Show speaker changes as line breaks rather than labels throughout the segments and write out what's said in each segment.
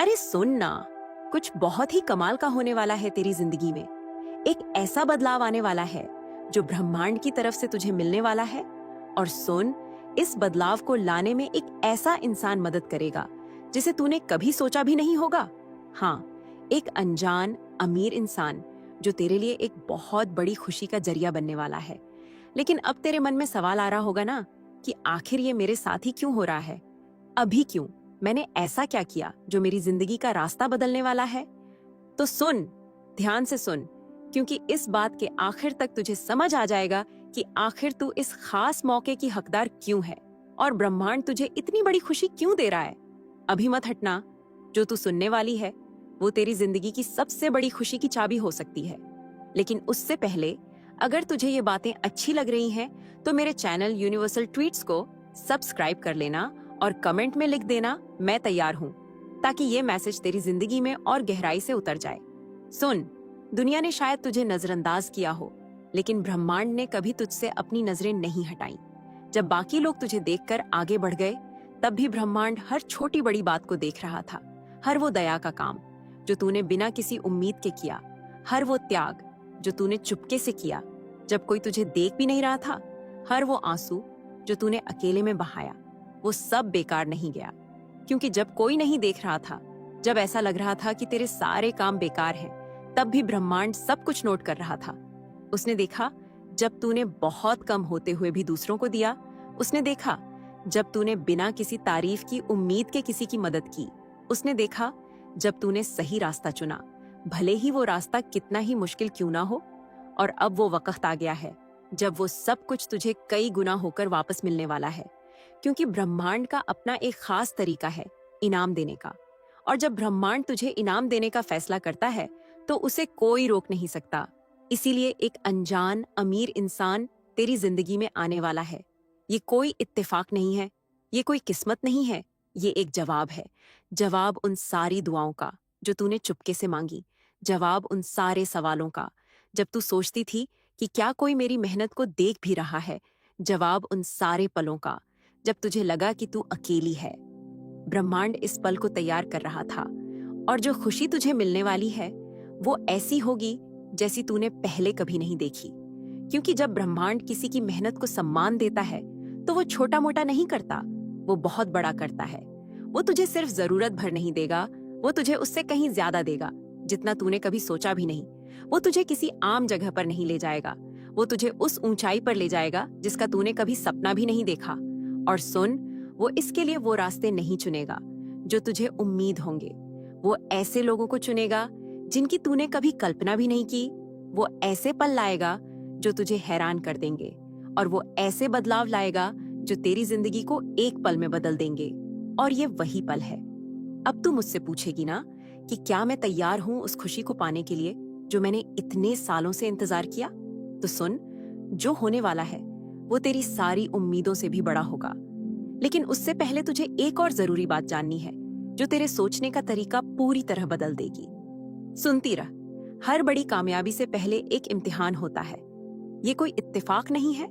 अरे सुन ना, कुछ बहुत ही कमाल का होने वाला है तेरी जिंदगी में। एक ऐसा बदलाव आने वाला है जो ब्रह्मांड की तरफ से तुझे मिलने वाला है। और सुन, इस बदलाव को लाने में एक ऐसा इंसान मदद करेगा जिसे तूने कभी सोचा भी नहीं होगा। हाँ, एक अनजान अमीर इंसान जो तेरे लिए एक बहुत बड़ी खुशी का जरिया बनने वाला है। लेकिन अब तेरे मन में सवाल आ रहा होगा ना कि आखिर ये मेरे साथ ही क्यों हो रहा है? अभी क्यों? मैंने ऐसा क्या किया जो मेरी जिंदगी का रास्ता बदलने वाला है? तो सुन, ध्यान से सुन, क्योंकि इस बात के आखिर तक तुझे समझ आ जाएगा कि आखिर तू इस खास मौके की हकदार क्यों है और ब्रह्मांड तुझे इतनी बड़ी खुशी क्यों दे रहा है। अभी मत हटना, जो तू सुनने वाली है वो तेरी जिंदगी की सबसे बड़ी खुशी की चाबी हो सकती है। लेकिन उससे पहले, अगर तुझे ये बातें अच्छी लग रही हैं तो मेरे चैनल यूनिवर्सल ट्वीट्स को सब्सक्राइब कर लेना और कमेंट में लिख देना मैं तैयार हूँ, ताकि ये मैसेज तेरी जिंदगी में और गहराई से उतर जाए। सुन, दुनिया ने शायद तुझे नजरअंदाज किया हो, लेकिन ब्रह्मांड ने कभी तुझसे अपनी नजरें नहीं हटाई। जब बाकी लोग तुझे देखकर आगे बढ़ गए, तब भी ब्रह्मांड हर छोटी बड़ी बात को देख रहा था। हर वो दया का काम जो तूने बिना किसी उम्मीद के किया, हर वो त्याग जो तूने चुपके से किया जब कोई तुझे देख भी नहीं रहा था, हर वो आंसू जो तूने अकेले में बहाया, वो सब बेकार नहीं गया। क्योंकि जब कोई नहीं देख रहा था, जब ऐसा लग रहा था कि तेरे सारे काम बेकार हैं, तब भी ब्रह्मांड सब कुछ नोट कर रहा था। उसने देखा जब तूने बहुत कम होते हुए भी दूसरों को दिया। उसने देखा जब तूने बिना किसी तारीफ की उम्मीद के किसी की मदद की। उसने देखा जब तूने सही रास्ता चुना, भले ही वो रास्ता कितना ही मुश्किल क्यों ना हो। और अब वो वक्त आ गया है जब वो सब कुछ तुझे कई गुना होकर वापस मिलने वाला है। क्योंकि ब्रह्मांड का अपना एक खास तरीका है इनाम देने का। और जब ब्रह्मांड तुझे इनाम देने का फैसला करता है तो उसे कोई रोक नहीं सकता। इसीलिए एक अनजान अमीर इंसान तेरी जिंदगी में आने वाला है। ये कोई इत्तेफाक नहीं है, ये कोई किस्मत नहीं है, ये एक जवाब है। जवाब उन सारी दुआओं का जो तूने चुपके से मांगी। जवाब उन सारे सवालों का जब तू सोचती थी कि क्या कोई मेरी मेहनत को देख भी रहा है। जवाब उन सारे पलों का जब तुझे लगा कि तू अकेली है। ब्रह्मांड इस पल को तैयार कर रहा था। और जो खुशी तुझे मिलने वाली है वो ऐसी होगी जैसी तूने पहले कभी नहीं देखी। क्योंकि जब ब्रह्मांड किसी की मेहनत को सम्मान देता है तो वो छोटा मोटा नहीं करता, वो बहुत बड़ा करता है। वो तुझे सिर्फ जरूरत भर नहीं देगा, वो तुझे उससे कहीं ज्यादा देगा जितना तूने कभी सोचा भी नहीं। वो तुझे किसी आम जगह पर नहीं ले जाएगा, वो तुझे उस ऊंचाई पर ले जाएगा जिसका तूने कभी सपना भी नहीं देखा। और सुन, वो इसके लिए वो रास्ते नहीं चुनेगा जो तुझे उम्मीद होंगे। वो ऐसे लोगों को चुनेगा जिनकी तूने कभी कल्पना भी नहीं की। वो ऐसे पल लाएगा जो तुझे हैरान कर देंगे। और वो ऐसे बदलाव लाएगा जो तेरी जिंदगी को एक पल में बदल देंगे। और ये वही पल है। अब तू मुझसे पूछेगी ना कि क्या मैं तैयार हूं उस खुशी को पाने के लिए जो मैंने इतने सालों से इंतजार किया। तो सुन, जो होने वाला है वो तेरी सारी उम्मीदों से भी बड़ा होगा। लेकिन उससे पहले तुझे एक और जरूरी बात जाननी है जो तेरे सोचने का तरीका पूरी तरह बदल देगी। सुनती रह, हर बड़ी कामयाबी से पहले एक इम्तिहान होता है। ये कोई इत्तेफाक नहीं है,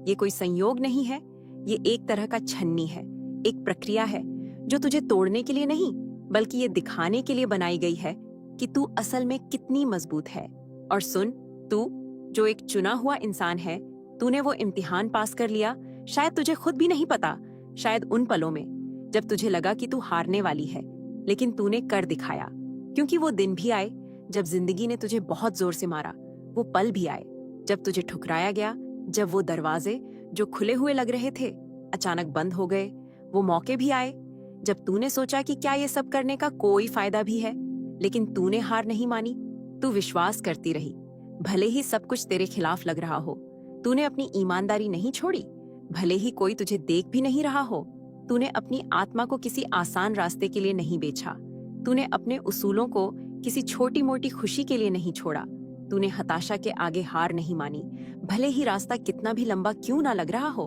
ये कोई संयोग नहीं है, ये एक तरह का छन्नी है, एक प्रक्रिया है जो तुझे तोड़ने के लिए नहीं बल्कि ये दिखाने के लिए बनाई गई है कि तू असल में कितनी मजबूत है। और सुन, तू जो एक चुना हुआ इंसान है, तूने वो इम्तिहान पास कर लिया। शायद तुझे खुद भी नहीं पता, शायद उन पलों में जब तुझे लगा कि तू हारने वाली है, लेकिन तूने कर दिखाया। क्योंकि वो दिन भी आए जब जिंदगी ने तुझे बहुत जोर से मारा, वो पल भी आए जब तुझे ठुकराया गया, जब वो दरवाजे जो खुले हुए लग रहे थे अचानक बंद हो गए। वो मौके भी आए जब तूने सोचा कि क्या ये सब करने का कोई फायदा भी है, लेकिन तूने हार नहीं मानी। तू विश्वास करती रही, भले ही सब कुछ तेरे खिलाफ लग रहा हो। तूने अपनी ईमानदारी नहीं छोड़ी, भले ही कोई तुझे देख भी नहीं रहा हो। तूने अपनी आत्मा को किसी आसान रास्ते के लिए नहीं बेचा। तूने अपने उसूलों को किसी छोटी मोटी खुशी के लिए नहीं छोड़ा। तूने हताशा के आगे हार नहीं मानी, भले ही रास्ता कितना भी लंबा क्यों ना लग रहा हो।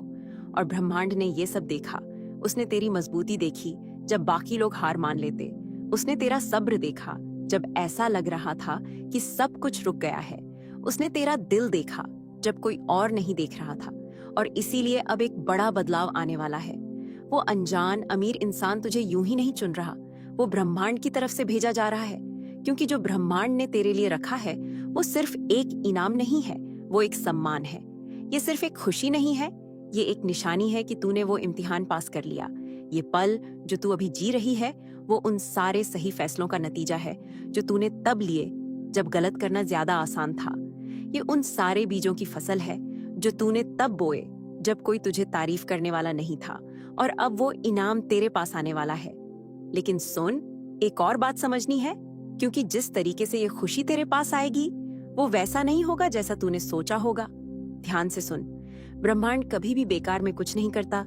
और ब्रह्मांड ने ये सब देखा। उसने तेरी मजबूती देखी जब बाकी लोग हार मान लेते। उसने तेरा सब्र देखा जब ऐसा लग रहा था कि सब कुछ रुक गया है। उसने तेरा दिल देखा जब कोई और नहीं देख रहा था। और इसीलिए अब एक बड़ा बदलाव आने वाला है। वो अनजान अमीर इंसान तुझे यूं ही नहीं चुन रहा, वो ब्रह्मांड की तरफ से भेजा जा रहा है, क्योंकि जो ब्रह्मांड ने तेरे लिए रखा है वो सिर्फ एक इनाम नहीं है, वो एक सम्मान है। ये सिर्फ एक खुशी नहीं है, ये एक निशानी है कि तूने वो इम्तिहान पास कर लिया। ये पल जो तू अभी जी रही है वो उन सारे सही फैसलों का नतीजा है जो तूने तब लिए जब गलत करना ज्यादा आसान था। ये उन सारे बीजों की फसल है जो तूने तब बोए जब कोई तुझे तारीफ करने वाला नहीं था, और अब वो इनाम तेरे पास आने वाला है। लेकिन सुन, एक और बात समझनी है, क्योंकि जिस तरीके से ये खुशी तेरे पास आएगी वो वैसा नहीं होगा जैसा तूने सोचा होगा। ध्यान से सुन, ब्रह्मांड कभी भी बेकार में कुछ नहीं करता।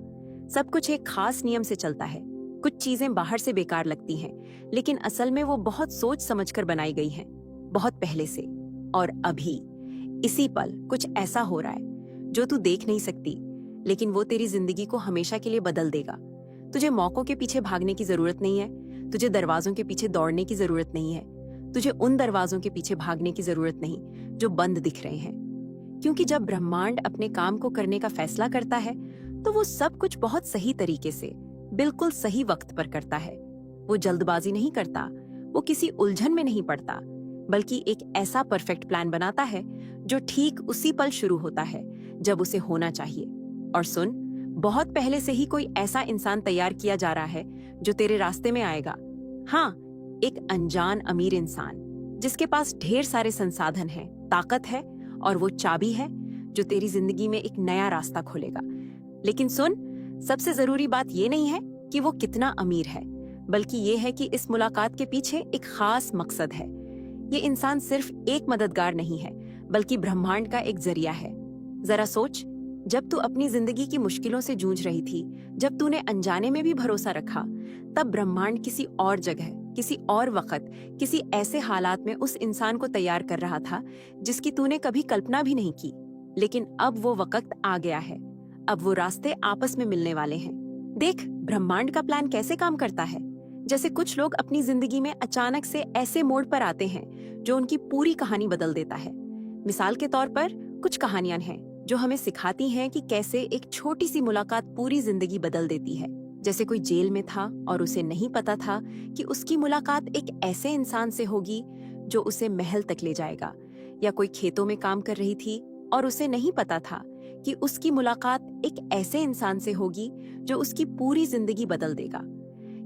सब कुछ एक खास नियम से चलता है। कुछ चीजें बाहर से बेकार लगती हैं, लेकिन असल में वो बहुत सोच समझकर बनाई गई हैं, बहुत पहले से। और अभी इसी पल कुछ ऐसा हो रहा है जो तू देख नहीं सकती, लेकिन वो तेरी जिंदगी को हमेशा के लिए बदल देगा। तुझे मौकों के पीछे भागने की जरूरत नहीं है, तुझे दरवाजों के पीछे दौड़ने की जरूरत नहीं है, तुझे उन दरवाजों के पीछे भागने की जरूरत नहीं जो बंद दिख रहे हैं। क्योंकि जब ब्रह्मांड अपने काम को करने का फैसला करता है तो वो सब कुछ बहुत सही तरीके से, बिल्कुल सही वक्त पर करता है। वो जल्दबाजी नहीं करता, वो किसी उलझन में नहीं पड़ता, बल्कि एक ऐसा परफेक्ट प्लान बनाता है जो ठीक उसी पल शुरू होता है जब उसे होना चाहिए। और सुन, बहुत पहले से ही कोई ऐसा इंसान तैयार किया जा रहा है जो तेरे रास्ते में आएगा। हाँ, एक अनजान अमीर इंसान जिसके पास ढेर सारे संसाधन हैं, ताकत है, और वो चाबी है जो तेरी जिंदगी में एक नया रास्ता खोलेगा। लेकिन सुन, सबसे जरूरी बात ये नहीं है कि वो कितना अमीर है, बल्कि ये है कि इस मुलाकात के पीछे एक खास मकसद है। ये इंसान सिर्फ एक मददगार नहीं है, बल्कि ब्रह्मांड का एक जरिया है। जरा सोच, जब तू अपनी जिंदगी की मुश्किलों से जूझ रही थी, जब तूने अनजाने में भी भरोसा रखा, तब ब्रह्मांड किसी और जगह, किसी और वक्त, किसी ऐसे हालात में उस इंसान को तैयार कर रहा था जिसकी तूने कभी कल्पना भी नहीं की। लेकिन अब वो वक्त आ गया है, अब वो रास्ते आपस में मिलने वाले हैं। देख, ब्रह्मांड का प्लान कैसे काम करता है। जैसे कुछ लोग अपनी जिंदगी में अचानक से ऐसे मोड़ पर आते हैं जो उनकी पूरी कहानी बदल देता है। मिसाल के तौर पर कुछ कहानियां हैं जो हमें सिखाती हैं कि कैसे एक छोटी सी मुलाकात पूरी जिंदगी बदल देती है। जैसे कोई जेल में था और उसे नहीं पता था कि उसकी मुलाकात एक ऐसे इंसान से होगी जो उसे महल तक ले जाएगा। या कोई खेतों में काम कर रही थी और उसे नहीं पता था कि उसकी मुलाकात एक ऐसे इंसान से होगी जो उसकी पूरी जिंदगी बदल देगा।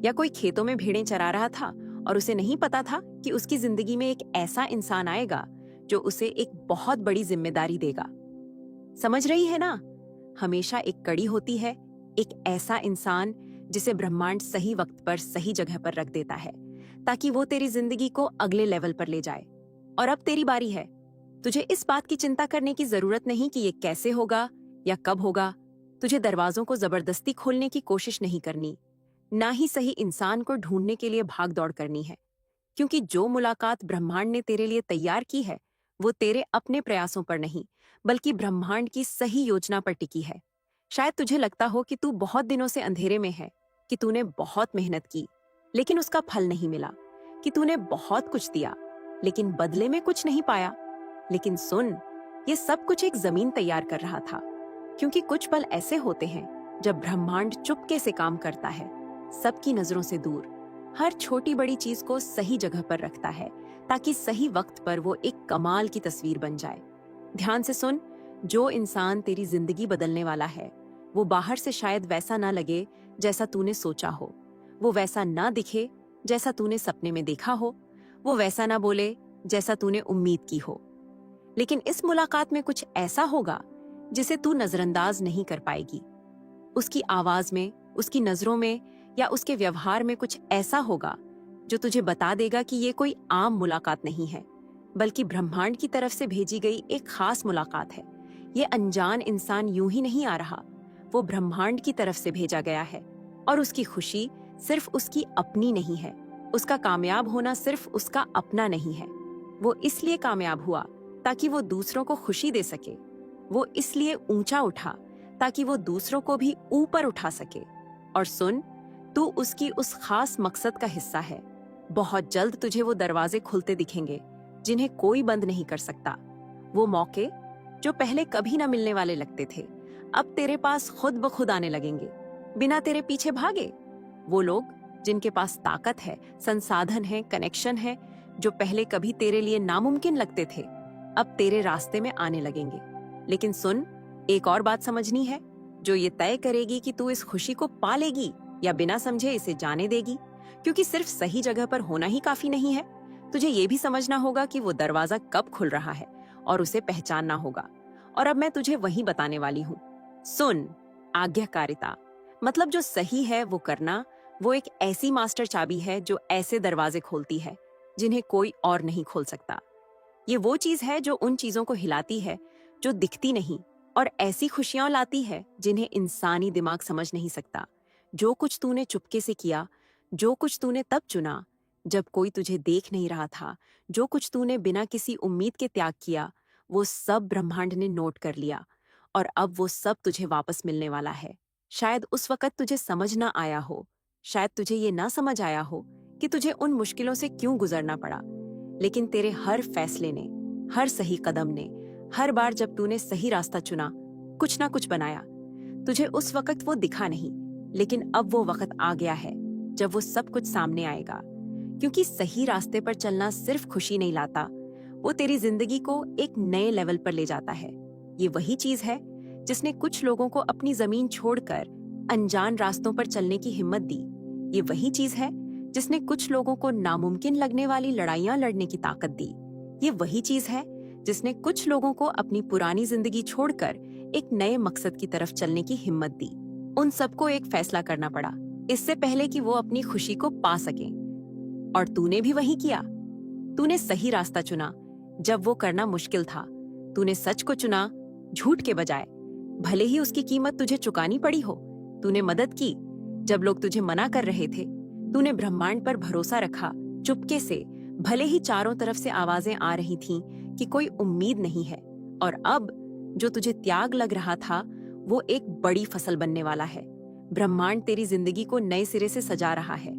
या कोई खेतों में भेड़ें चरा रहा था और उसे नहीं पता था कि उसकी जिंदगी में एक ऐसा इंसान आएगा जो उसे एक बहुत बड़ी जिम्मेदारी देगा। समझ रही है ना? हमेशा एक कड़ी होती है, एक ऐसा इंसान जिसे ब्रह्मांड सही वक्त पर सही जगह पर रख देता है ताकि वो तेरी जिंदगी को अगले लेवल पर ले जाए। और अब तेरी बारी है। तुझे इस बात की चिंता करने की जरूरत नहीं कि ये कैसे होगा या कब होगा। तुझे दरवाजों को जबरदस्ती खोलने की कोशिश नहीं करनी, ना ही सही इंसान को ढूंढने के लिए भाग दौड़ करनी है। क्योंकि जो मुलाकात ब्रह्मांड ने तेरे लिए तैयार की है वो तेरे अपने प्रयासों पर नहीं, बल्कि ब्रह्मांड की सही योजना पर टिकी है। शायद तुझे लगता हो कि तू बहुत दिनों से अंधेरे में है, कि तूने बहुत मेहनत की लेकिन उसका फल नहीं मिला, कि तूने बहुत कुछ दिया लेकिन बदले में कुछ नहीं पाया। लेकिन सुन, ये सब कुछ एक जमीन तैयार कर रहा था। क्योंकि कुछ पल ऐसे होते हैं जब ब्रह्मांड चुपके से काम करता है, सबकी नजरों से दूर, हर छोटी बड़ी चीज को सही जगह पर रखता है ताकि सही वक्त पर वो एक कमाल की तस्वीर बन जाए। ध्यान से सुन, जो इंसान तेरी जिंदगी बदलने वाला है वो बाहर से शायद वैसा ना लगे जैसा तूने सोचा हो, वो वैसा ना दिखे जैसा तूने सपने में देखा हो, वो वैसा ना बोले जैसा तूने उम्मीद की हो। लेकिन इस मुलाकात में कुछ ऐसा होगा जिसे तू नजरअंदाज नहीं कर पाएगी। उसकी आवाज में, उसकी नजरों में या उसके व्यवहार में कुछ ऐसा होगा जो तुझे बता देगा कि ये कोई आम मुलाकात नहीं है, बल्कि ब्रह्मांड की तरफ से भेजी गई एक खास मुलाकात है। ये अनजान इंसान यूं ही नहीं आ रहा, वो ब्रह्मांड की तरफ से भेजा गया है। और उसकी खुशी सिर्फ उसकी अपनी नहीं है, उसका कामयाब होना सिर्फ उसका अपना नहीं है। वो इसलिए कामयाब हुआ ताकि वो दूसरों को खुशी दे सके। वो इसलिए ऊंचा उठा ताकि वो दूसरों को भी ऊपर उठा सके। और सुन, तू उसकी उस खास मकसद का हिस्सा है। बहुत जल्द तुझे वो दरवाजे खुलते दिखेंगे जिन्हें कोई बंद नहीं कर सकता। वो मौके जो पहले कभी ना मिलने वाले लगते थे, अब तेरे पास खुद ब खुद आने लगेंगे, बिना तेरे पीछे भागे। वो लोग जिनके पास ताकत है, संसाधन है, कनेक्शन है, जो पहले कभी तेरे लिए नामुमकिन लगते थे, अब तेरे रास्ते में आने लगेंगे। लेकिन सुन, एक और बात समझनी है जो ये तय करेगी कि तू इस खुशी को पा लेगी या बिना समझे इसे जाने देगी। क्योंकि सिर्फ सही जगह पर होना ही काफी नहीं है, तुझे ये भी समझना होगा कि वो दरवाजा कब खुल रहा है और उसे पहचानना होगा। और अब मैं तुझे वही बताने वाली हूँ। सुन, आज्ञाकारिता मतलब जो सही है वो करना, वो एक ऐसी मास्टर चाबी है जो ऐसे दरवाजे खोलती है जिन्हें कोई और नहीं खोल सकता। ये वो चीज है जो उन चीजों को हिलाती है जो दिखती नहीं, और ऐसी खुशियां लाती है जिन्हें इंसानी दिमाग समझ नहीं सकता। जो कुछ तूने चुपके से किया, जो कुछ तूने तब चुना जब कोई तुझे देख नहीं रहा था, जो कुछ तूने बिना किसी उम्मीद के त्याग किया, वो सब ब्रह्मांड ने नोट कर लिया और अब वो सब तुझे वापस मिलने वाला है। शायद उस वक्त तुझे समझ ना आया हो, शायद तुझे ये ना समझ आया हो कि तुझे उन मुश्किलों से क्यों गुजरना पड़ा, लेकिन तेरे हर फैसले ने, हर सही कदम ने, हर बार जब तूने सही रास्ता चुना, कुछ ना कुछ बनाया। तुझे उस वक्त वो दिखा नहीं, लेकिन अब वो वक्त आ गया है जब वो सब कुछ सामने आएगा। क्योंकि सही रास्ते पर चलना सिर्फ खुशी नहीं लाता, वो तेरी जिंदगी को एक नए लेवल पर ले जाता है। ये वही चीज है जिसने कुछ लोगों को अपनी जमीन छोड़कर अनजान रास्तों पर चलने की हिम्मत दी। ये वही चीज है जिसने कुछ लोगों को नामुमकिन लगने वाली लड़ाइयां लड़ने की ताकत दी। ये वही चीज है जिसने कुछ लोगों को अपनी पुरानी जिंदगी छोड़कर एक नए मकसद की तरफ चलने की हिम्मत दी। उन सबको एक फैसला करना पड़ा इससे पहले कि वो अपनी खुशी को पा सकें, और तूने भी वही किया। तूने सही रास्ता चुना जब वो करना मुश्किल था। तूने सच को चुना झूठ के बजाय, भले ही उसकी कीमत तुझे चुकानी पड़ी हो। तूने मदद की जब लोग तुझे मना कर रहे थे। तूने ब्रह्मांड पर भरोसा रखा चुपके से, भले ही चारों तरफ से आवाजें आ रही थीं कि कोई उम्मीद नहीं है। और अब जो तुझे त्याग लग रहा था वो एक बड़ी फसल बनने वाला है। ब्रह्मांड तेरी जिंदगी को नए सिरे से सजा रहा है।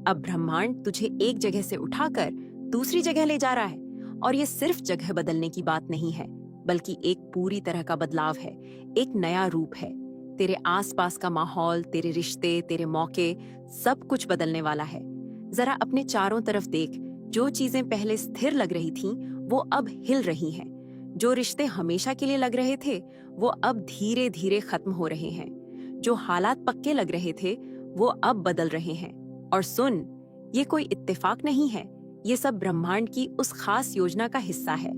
अब ब्रह्मांड तुझे एक जगह से उठाकर दूसरी जगह ले जा रहा है, और ये सिर्फ जगह बदलने की बात नहीं है, बल्कि एक पूरी तरह का बदलाव है, एक नया रूप है। तेरे आसपास का माहौल, तेरे रिश्ते, तेरे मौके, सब कुछ बदलने वाला है। जरा अपने चारों तरफ देख, जो चीजें पहले स्थिर लग रही थीं, वो अब हिल रही हैं। जो रिश्ते हमेशा के लिए लग रहे थे, वो अब धीरे धीरे खत्म हो रहे हैं। जो हालात पक्के लग रहे थे, वो अब बदल रहे हैं। और सुन, ये कोई इत्तेफाक नहीं है, ये सब ब्रह्मांड की उस खास योजना का हिस्सा है।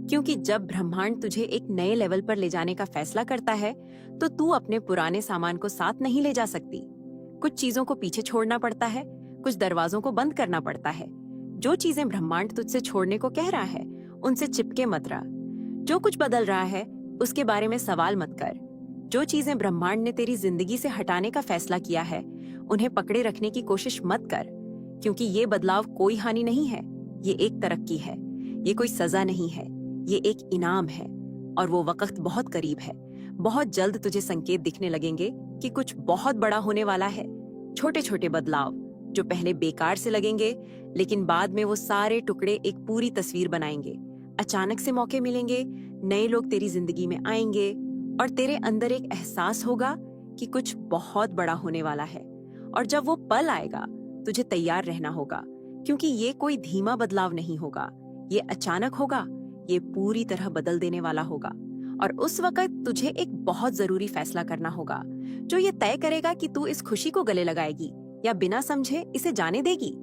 क्योंकि जब ब्रह्मांड तुझे एक नए लेवल पर ले जाने का फैसला करता है, तो तू अपने पुराने सामान को साथ नहीं ले जा सकती। कुछ चीजों को पीछे छोड़ना पड़ता है, कुछ दरवाजों को बंद करना पड़ता है। जो चीजें ब्रह्मांड तुझसे छोड़ने को कह रहा है, उनसे चिपके मत रह। जो कुछ बदल रहा है, उसके बारे में सवाल मत कर। जो चीजें ब्रह्मांड ने तेरी जिंदगी से हटाने का फैसला किया है, उन्हें पकड़े रखने की कोशिश मत कर। क्योंकि ये बदलाव कोई हानि नहीं है, ये एक तरक्की है। ये कोई सजा नहीं है, ये एक इनाम है। और वो वक्त बहुत करीब है। बहुत जल्द तुझे संकेत दिखने लगेंगे कि कुछ बहुत बड़ा होने वाला है। छोटे छोटे बदलाव जो पहले बेकार से लगेंगे, लेकिन बाद में वो सारे टुकड़े एक पूरी तस्वीर बनाएंगे। अचानक से मौके मिलेंगे, नए लोग तेरी जिंदगी में आएंगे, और तेरे अंदर एक एहसास होगा कि कुछ बहुत बड़ा होने वाला है। और जब वो पल आएगा, तुझे तैयार रहना होगा, क्योंकि ये कोई धीमा बदलाव नहीं होगा, ये अचानक होगा, ये पूरी तरह बदल देने वाला होगा। और उस वक्त तुझे एक बहुत जरूरी फैसला करना होगा, जो ये तय करेगा कि तू इस खुशी को गले लगाएगी या बिना समझे इसे जाने देगी।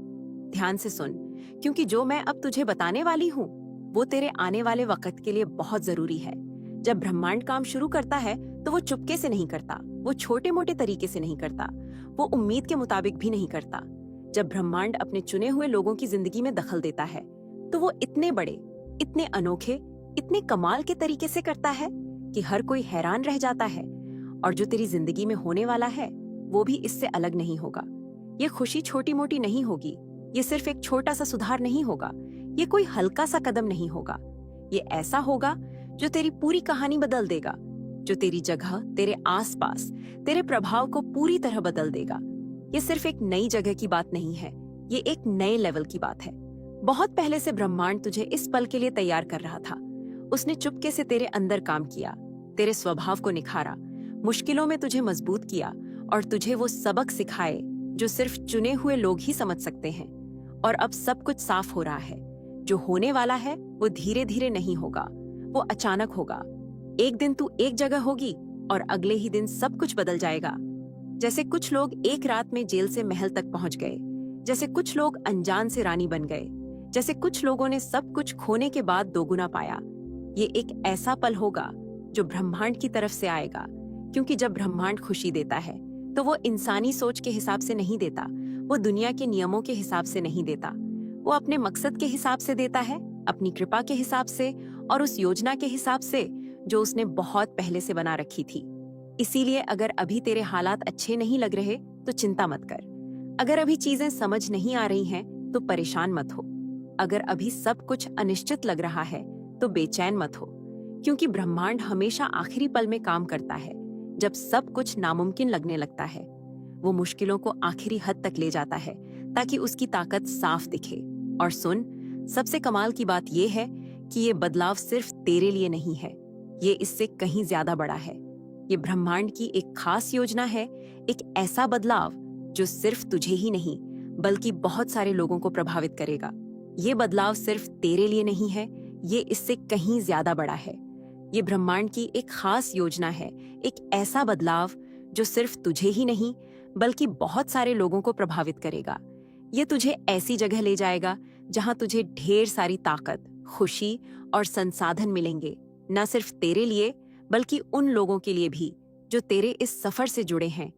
ध्यान से सुन, क्योंकि जो मैं अब तुझे बताने वाली हूँ, वो तेरे आने वाले वक्त के लिए बहुत जरूरी है। जब ब्रह्मांड काम शुरू करता है, तो वो चुपके से नहीं करता, वो छोटे मोटे तरीके से नहीं करता, वो उम्मीद के मुताबिक भी नहीं करता। जब ब्रह्मांड अपने चुने हुए लोगों की जिंदगी में दखल देता है, तो वो इतने बड़े, इतने अनोखे, इतने कमाल के तरीके से करता है कि हर कोई हैरान रह जाता है। और जो तेरी जिंदगी में होने वाला है, वो भी इससे अलग नहीं होगा। ये खुशी छोटी मोटी नहीं होगी, ये सिर्फ एक छोटा सा सुधार नहीं होगा, ये कोई हल्का सा कदम नहीं होगा। ये ऐसा होगा जो तेरी पूरी कहानी बदल देगा, जो तेरी जगह, तेरे आसपास, तेरे प्रभाव को पूरी तरह बदल देगा। ये सिर्फ एक नई जगह की बात नहीं है, ये एक नए लेवल की बात है। बहुत पहले से ब्रह्मांड तुझे इस पल के लिए तैयार कर रहा था। उसने चुपके से तेरे अंदर काम किया, तेरे स्वभाव को निखारा, मुश्किलों में तुझे मजबूत किया और तुझे वो सबक सिखाए जो सिर्फ चुने हुए लोग ही समझ सकते हैं। और अब सब कुछ साफ हो रहा है। जो होने वाला है वो धीरे धीरे नहीं होगा, वो अचानक होगा। एक दिन तू एक जगह होगी और अगले ही दिन सब कुछ बदल जाएगा। जैसे कुछ लोग एक रात में जेल से महल तक पहुंच गए, जैसे कुछ लोग अनजान से रानी बन गए, जैसे कुछ लोगों ने सब कुछ खोने के बाद दोगुना पाया। ये एक ऐसा पल होगा जो ब्रह्मांड की तरफ से आएगा, क्योंकि जब ब्रह्मांड खुशी देता है तो वो इंसानी सोच के हिसाब से नहीं देता, वो दुनिया के नियमों के हिसाब से नहीं देता। वो अपने मकसद के हिसाब से देता है, अपनी कृपा के हिसाब से और उस योजना के हिसाब से जो उसने बहुत पहले से बना रखी थी। इसीलिए अगर अभी तेरे हालात अच्छे नहीं लग रहे तो चिंता मत कर। अगर अभी चीजें समझ नहीं आ रही हैं तो परेशान मत हो। अगर अभी सब कुछ अनिश्चित लग रहा है तो बेचैन मत हो, क्योंकि ब्रह्मांड हमेशा आखिरी पल में काम करता है, जब सब कुछ नामुमकिन लगने लगता है। वो मुश्किलों को आखिरी हद तक ले जाता है ताकि उसकी ताकत साफ दिखे। और सुन, सबसे कमाल की बात यह है कि ये बदलाव सिर्फ तेरे लिए नहीं है, ये इससे कहीं ज्यादा बड़ा है। ये ब्रह्मांड की एक खास योजना है, एक ऐसा बदलाव जो सिर्फ तुझे ही नहीं बल्कि बहुत सारे लोगों को प्रभावित करेगा। ये बदलाव सिर्फ तेरे लिए नहीं है, ये इससे कहीं ज्यादा बड़ा है। ये ब्रह्मांड की एक खास योजना है, एक ऐसा बदलाव जो सिर्फ तुझे ही नहीं बल्कि बहुत सारे लोगों को प्रभावित करेगा। ये तुझे ऐसी जगह ले जाएगा जहां तुझे ढेर सारी ताकत, खुशी और संसाधन मिलेंगे, न सिर्फ तेरे लिए बल्कि उन लोगों के लिए भी जो तेरे इस सफर से जुड़े हैं।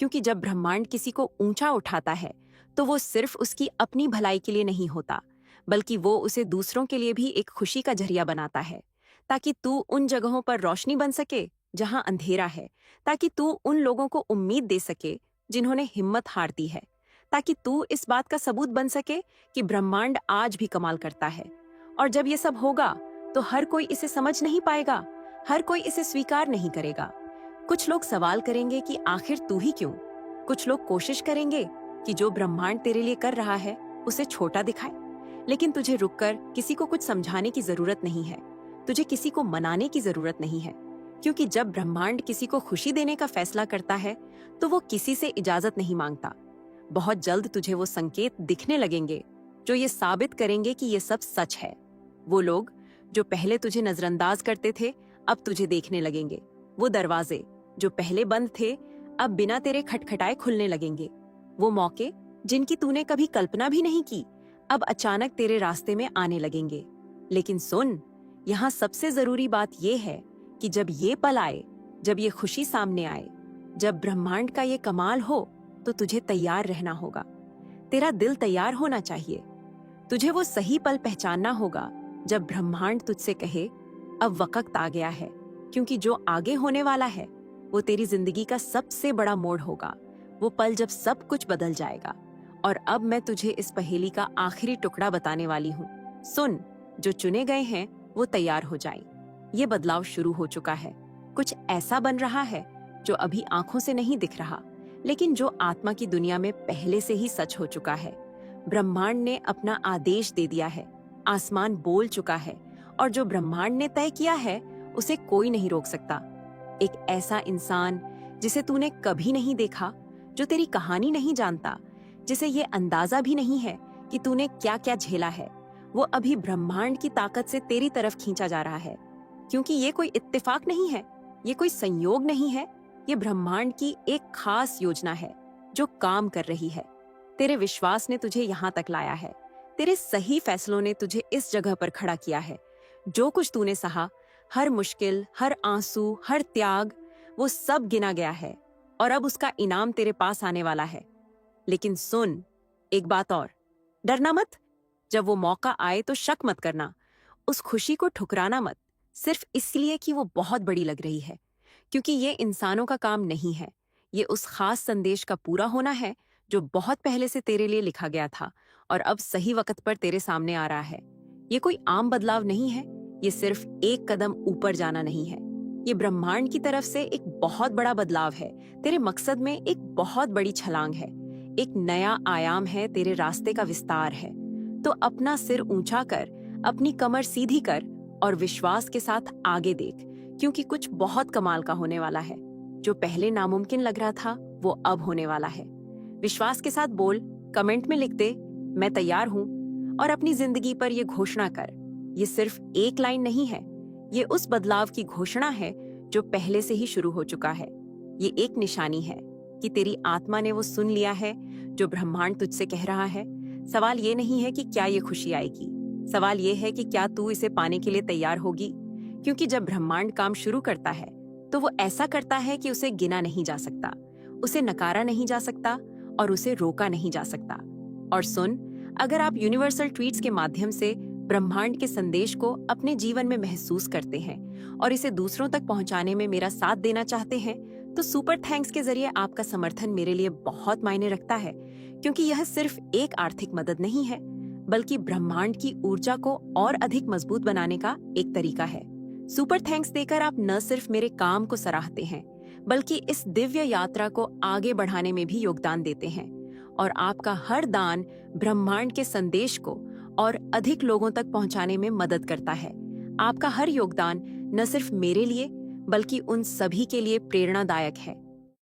क्योंकि जब ब्रह्मांड किसी को ऊंचा उठाता है तो वो सिर्फ उसकी अपनी भलाई के लिए नहीं होता, बल्कि वो उसे दूसरों के लिए भी एक खुशी का जरिया बनाता है, ताकि तू उन जगहों पर रोशनी बन सके जहां अंधेरा है, ताकि तू उन लोगों को उम्मीद दे सके जिन्होंने हिम्मत हार दी है, ताकि तू इस बात का सबूत बन सके कि ब्रह्मांड आज भी कमाल करता है। और जब ये सब होगा तो हर कोई इसे समझ नहीं पाएगा, हर कोई इसे स्वीकार नहीं करेगा। कुछ लोग सवाल करेंगे कि आखिर तू ही क्यों? कुछ लोग कोशिश करेंगे कि जो ब्रह्मांड तेरे लिए कर रहा है उसे छोटा दिखाए। लेकिन तुझे रुककर किसी को कुछ समझाने की जरूरत नहीं है, तुझे किसी को मनाने की जरूरत नहीं है, क्योंकि जब ब्रह्मांड किसी को खुशी देने का फैसला करता है तो वो किसी से इजाजत नहीं मांगता। बहुत जल्द तुझे वो संकेत दिखने लगेंगे जो ये साबित करेंगे कि ये सब सच है। वो लोग जो पहले तुझे नजरअंदाज करते थे अब तुझे देखने लगेंगे। वो दरवाजे जो पहले बंद थे अब बिना तेरे खटखटाए खुलने लगेंगे। वो मौके जिनकी तूने कभी कल्पना भी नहीं की अब अचानक तेरे रास्ते में आने लगेंगे। लेकिन सुन, यहाँ सबसे जरूरी बात यह है कि जब ये पल आए, जब ये खुशी सामने आए, जब ब्रह्मांड का ये कमाल हो, तो तुझे तैयार रहना होगा। तेरा दिल तैयार होना चाहिए। तुझे वो सही पल पहचानना होगा जब ब्रह्मांड तुझसे कहे अब वक्त आ गया है, क्योंकि जो आगे होने वाला है वो तेरी जिंदगी का सबसे बड़ा मोड़ होगा। वो पल जब सब कुछ बदल जाएगा। और अब मैं तुझे इस पहेली का आखिरी टुकड़ा बताने वाली हूँ। सुन, जो चुने गए हैं वो तैयार हो जाएं। ये बदलाव शुरू हो चुका है। कुछ ऐसा बन रहा है जो अभी आंखों से नहीं दिख रहा, लेकिन जो आत्मा की दुनिया में पहले से ही सच हो चुका है। ब्रह्मांड ने अपना आदेश दे दिया है, आसमान बोल चुका है, और जो ब्रह्मांड ने तय किया है उसे कोई नहीं रोक सकता। एक ऐसा इंसान जिसे तूने कभी नहीं देखा, जो तेरी कहानी नहीं जानता, जिसे ये अंदाजा भी नहीं है कि तूने क्या क्या झेला है, वो अभी ब्रह्मांड की ताकत से तेरी तरफ खींचा जा रहा है। क्योंकि ये कोई इत्तेफाक नहीं है, ये कोई संयोग नहीं है, ये ब्रह्मांड की एक खास योजना है जो काम कर रही है। तेरे विश्वास ने तुझे यहाँ तक लाया है, तेरे सही फैसलों ने तुझे इस जगह पर खड़ा किया है। जो कुछ तूने सहा, हर मुश्किल, हर आंसू, हर त्याग, वो सब गिना गया है और अब उसका इनाम तेरे पास आने वाला है। लेकिन सुन, एक बात और, डरना मत। जब वो मौका आए तो शक मत करना, उस खुशी को ठुकराना मत, सिर्फ इसलिए कि वो बहुत बड़ी लग रही है। क्योंकि ये इंसानों का काम नहीं है, ये उस खास संदेश का पूरा होना है जो बहुत पहले से तेरे लिए लिखा गया था और अब सही वक्त पर तेरे सामने आ रहा है। ये कोई आम बदलाव नहीं है, ये सिर्फ एक कदम ऊपर जाना नहीं है, ये ब्रह्मांड की तरफ से एक बहुत बड़ा बदलाव है। तेरे मकसद में एक बहुत बड़ी छलांग है, एक नया आयाम है, तेरे रास्ते का विस्तार है। तो अपना सिर ऊंचा कर, अपनी कमर सीधी कर और विश्वास के साथ आगे देख, क्योंकि कुछ बहुत कमाल का होने वाला है। जो पहले नामुमकिन लग रहा था वो अब होने वाला है। विश्वास के साथ बोल, कमेंट में लिख दे, मैं तैयार हूँ, और अपनी जिंदगी पर यह घोषणा कर। ये सिर्फ एक लाइन नहीं है, ये उस बदलाव की घोषणा है जो पहले से ही शुरू हो चुका है। ये एक निशानी है कि तेरी आत्मा ने वो सुन लिया है जो ब्रह्मांड तुझसे कह रहा है। सवाल ये नहीं है कि क्या ये खुशी आएगी, सवाल ये है कि क्या तू इसे पाने के लिए तैयार होगी। क्योंकि जब ब्रह्मांड काम शुरू करता है तो वो ऐसा करता है कि उसे गिना नहीं जा सकता, उसे नकारा नहीं जा सकता और उसे रोका नहीं जा सकता। और सुन, अगर आप यूनिवर्सल ट्वीट्स के माध्यम से ब्रह्मांड के संदेश को अपने जीवन में महसूस करते हैं और इसे दूसरों तक पहुंचाने में मेरा साथ देना चाहते हैं, तो सुपर थैंक्स के जरिए आपका समर्थन मेरे लिए बहुत मायने रखता है। क्योंकि यह सिर्फ एक आर्थिक मदद नहीं है, बल्कि ब्रह्मांड की ऊर्जा को और अधिक मजबूत बनाने का एक तरीका है। सुपर थैंक्स देकर आप न सिर्फ मेरे काम को सराहते हैं, बल्कि इस दिव्य यात्रा को आगे बढ़ाने में भी योगदान देते हैं। और आपका हर दान ब्रह्मांड के संदेश को और अधिक लोगों तक पहुंचाने में मदद करता है। आपका हर योगदान न सिर्फ मेरे लिए, बल्कि उन सभी के लिए प्रेरणादायक है